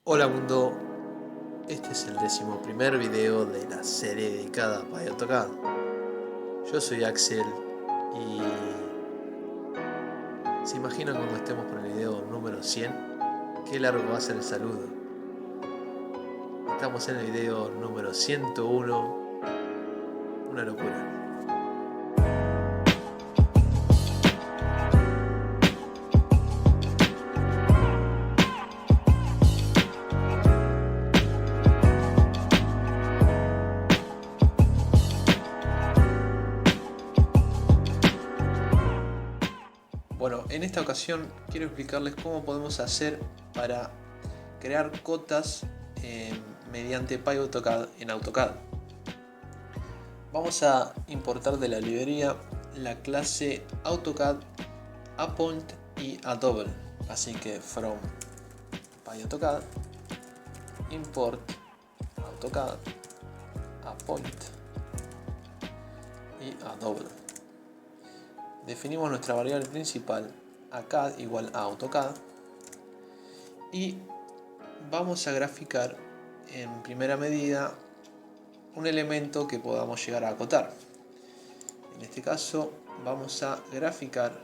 Hola mundo, este es el 11.º video de la serie dedicada a PyAutoCAD. Yo soy Axel y se imaginan cuando estemos por el video número 100, qué largo va a ser el saludo. Estamos en el video número 101, una locura. Bueno, en esta ocasión quiero explicarles cómo podemos hacer para crear cotas mediante PyAutoCAD en AutoCAD. Vamos a importar de la librería la clase AutoCAD aPoint y aDouble. Así que from PyAutoCAD import AutoCAD aPoint y aDouble. Definimos nuestra variable principal aCAD igual a AutoCAD y vamos a graficar en primera medida un elemento que podamos llegar a acotar. En este caso vamos a graficar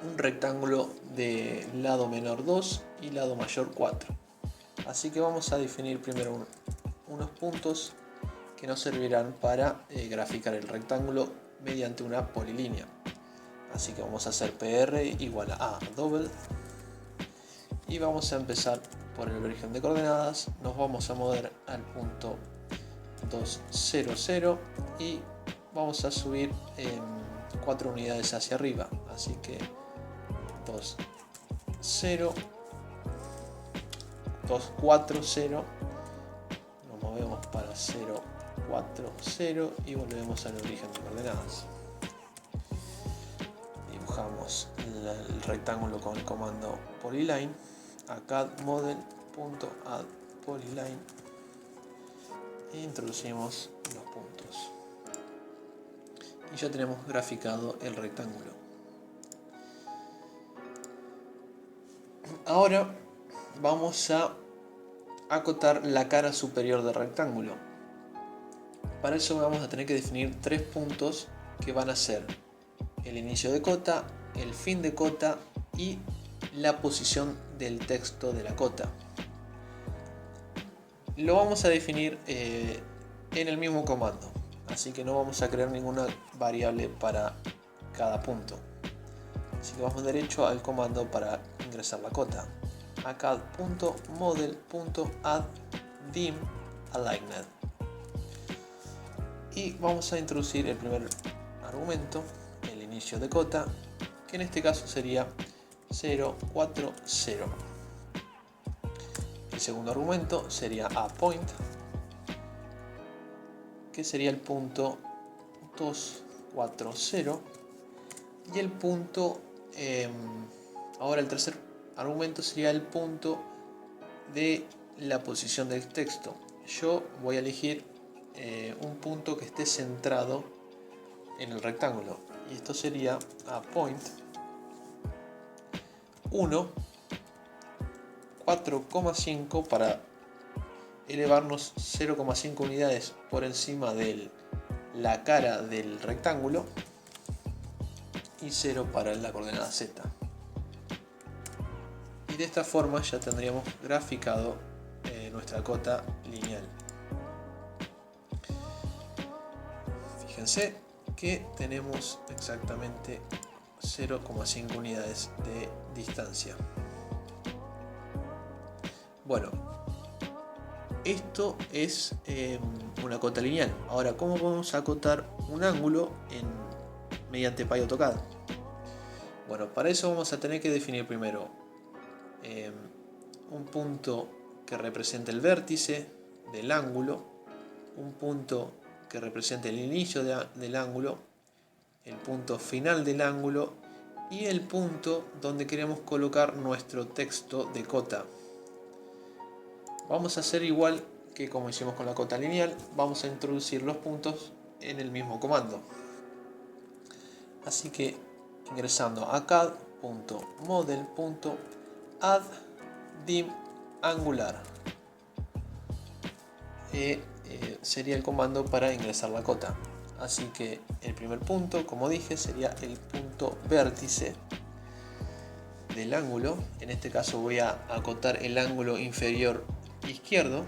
un rectángulo de lado menor 2 y lado mayor 4. Así que vamos a definir primero unos puntos que nos servirán para graficar el rectángulo mediante una polilínea. Así que vamos a hacer PR igual a aDouble y vamos a empezar por el origen de coordenadas. Nos vamos a mover al punto 2, 0, 0 y vamos a subir 4 unidades hacia arriba. Así que 2, 0, 2, 4, 0, nos movemos para 0, 4, 0 y volvemos al origen de coordenadas. Dibujamos el rectángulo con el comando polyline, aCAD model.add polyline e introducimos los puntos y ya tenemos graficado el rectángulo. Ahora vamos a acotar la cara superior del rectángulo. Para eso vamos a tener que definir tres puntos que van a ser el inicio de cota, el fin de cota y la posición del texto de la cota. Lo vamos a definir en el mismo comando, así que no vamos a crear ninguna variable para cada punto. Así que vamos derecho al comando para ingresar la cota, acad.model.add_dim_aligned, y vamos a introducir el primer argumento, el inicio de cota, que en este caso sería 0, 4, 0. El segundo argumento sería aPoint, que sería el punto 2, 4, 0. Y el punto, ahora el tercer argumento sería el punto de la posición del texto. Yo voy a elegir un punto que esté centrado en el rectángulo. Y esto sería aPoint 1, 4,5 para elevarnos 0,5 unidades por encima de la cara del rectángulo y 0 para la coordenada Z. Y de esta forma ya tendríamos graficado nuestra cota lineal. Fíjense que tenemos exactamente 0,5 unidades de distancia. Bueno, esto es una cota lineal. Ahora, ¿cómo podemos acotar un ángulo mediante PyAutoCAD? Bueno, para eso vamos a tener que definir primero un punto que represente el vértice del ángulo, un punto que represente el inicio del ángulo, el punto final del ángulo y el punto donde queremos colocar nuestro texto de cota. Vamos a hacer igual que como hicimos con la cota lineal, vamos a introducir los puntos en el mismo comando. Así que ingresando a acad.model.add_dim angular. Sería el comando para ingresar la cota. Así que el primer punto, como dije, sería el punto vértice del ángulo. En este caso voy a acotar el ángulo inferior izquierdo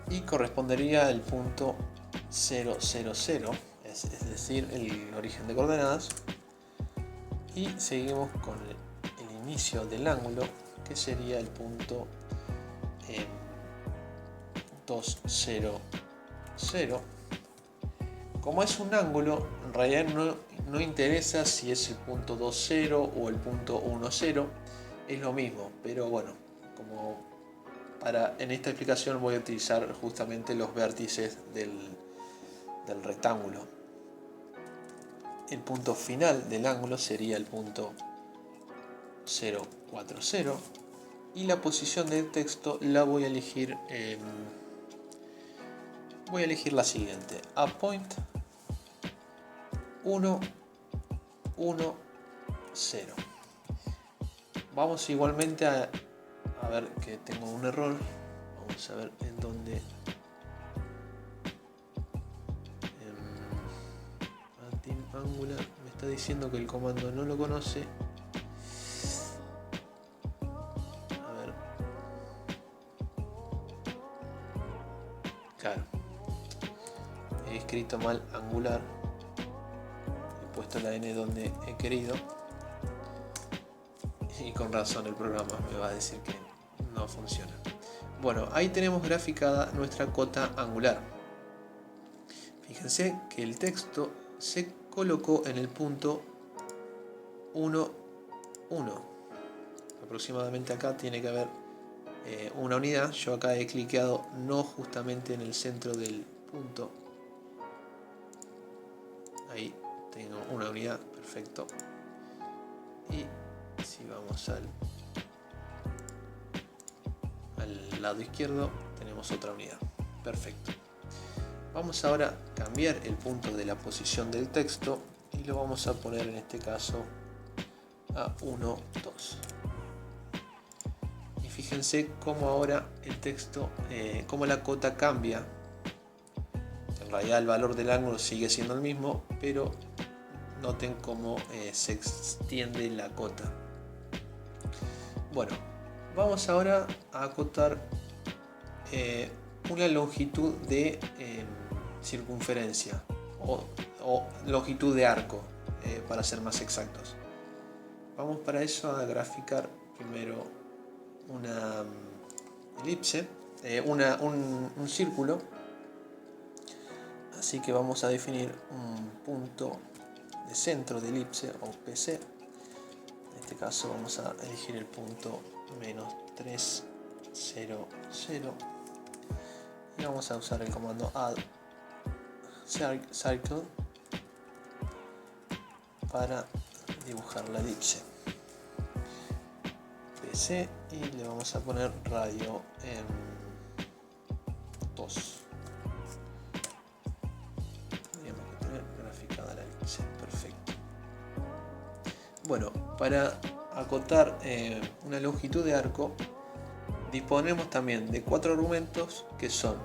y correspondería al punto 0, 0, 0, es decir, el origen de coordenadas. Y seguimos con el inicio del ángulo, que sería el punto 2, 0, 0. Como es un ángulo, en realidad no interesa si es el punto 2, 0 o el punto 1, 0, es lo mismo, pero bueno, como en esta explicación voy a utilizar justamente los vértices del rectángulo. El punto final del ángulo sería el punto 0, 4, 0 y la posición del texto la voy a elegir la siguiente: a point 1, 1, 0. Vamos igualmente a ver que tengo un error. Vamos a ver en dónde. Angular me está diciendo que el comando no lo conoce. A ver. Claro. He escrito mal angular. He puesto la N donde he querido. Y con razón el programa me va a decir que no funciona. Bueno, ahí tenemos graficada nuestra cota angular. Fíjense que el texto se colocó en el punto 1, 1. Aproximadamente acá tiene que haber una unidad. Yo acá he cliqueado no justamente en el centro del punto. Ahí tengo una unidad, perfecto. Y si vamos al lado izquierdo tenemos otra unidad, perfecto. Vamos ahora a cambiar el punto de la posición del texto y lo vamos a poner en este caso a 1, 2. Y fíjense cómo ahora el texto, cómo la cota cambia. En realidad el valor del ángulo sigue siendo el mismo, pero noten cómo se extiende la cota. Bueno, vamos ahora a acotar una longitud de circunferencia o longitud de arco, para ser más exactos. Vamos para eso a graficar primero una elipse, un círculo. Así que vamos a definir un punto de centro de elipse o PC. En este caso vamos a elegir el punto menos 3, 0, 0 y vamos a usar el comando add circle para dibujar la elipse PC y le vamos a poner radio en 2. Tenemos que tener graficada la elipse, perfecto. Bueno, para acotar una longitud de arco disponemos también de 4 argumentos, que son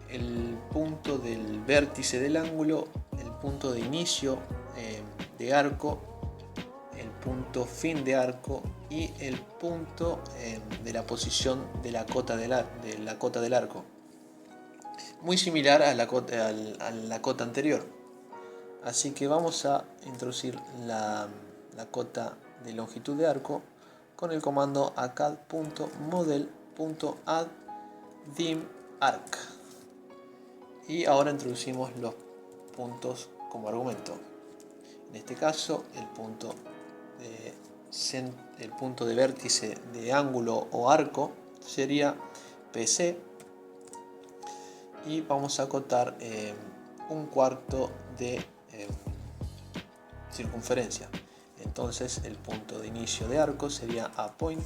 el punto del vértice del ángulo, el punto de inicio de arco, el punto fin de arco y el punto de la posición de la cota del arco. Muy similar a la cota anterior. Así que vamos a introducir la cota de longitud de arco con el comando acad.model.add_dim_arc. Y ahora introducimos los puntos como argumento. En este caso el punto de vértice de ángulo o arco sería PC y vamos a acotar 1/4 de circunferencia. Entonces el punto de inicio de arco sería a point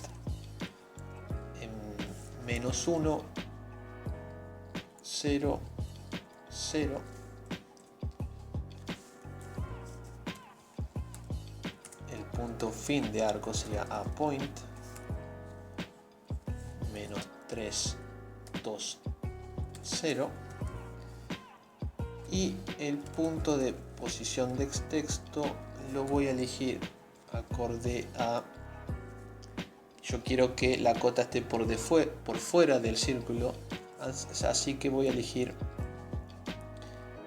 en menos 1, 0, 0. El punto fin de arco sería a point menos 3, 2, 0. Y el punto de posición de texto lo voy a elegir acorde a... Yo quiero que la cota esté por fuera del círculo, así que voy a elegir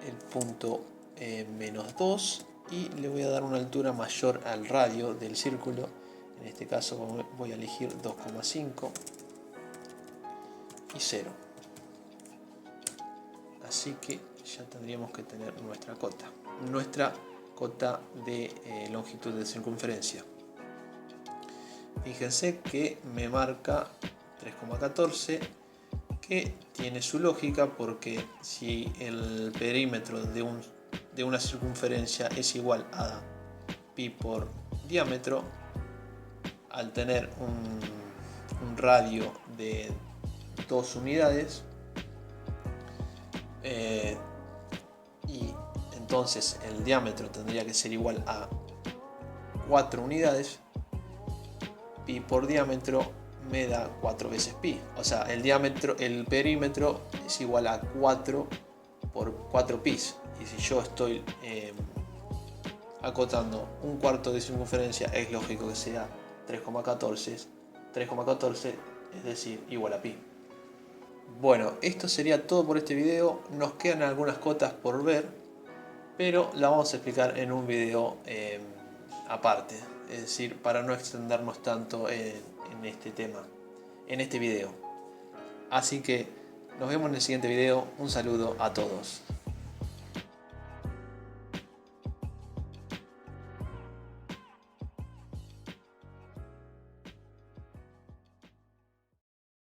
el punto menos 2 y le voy a dar una altura mayor al radio del círculo. En este caso voy a elegir 2,5 y 0. Así que ya tendríamos que tener nuestra cota de longitud de circunferencia. Fíjense que me marca 3,14, que tiene su lógica, porque si el perímetro de una circunferencia es igual a pi por diámetro, al tener un radio de 2 unidades, y entonces el diámetro tendría que ser igual a 4 unidades, pi por diámetro me da 4 veces pi, o sea, el perímetro es igual a 4 por 4 pi, y si yo estoy acotando un cuarto de circunferencia, es lógico que sea 3,14, es decir, igual a pi. Bueno, esto sería todo por este video. Nos quedan algunas cotas por ver, pero la vamos a explicar en un video aparte, es decir, para no extendernos tanto en este tema, en este video. Así que nos vemos en el siguiente video. Un saludo a todos.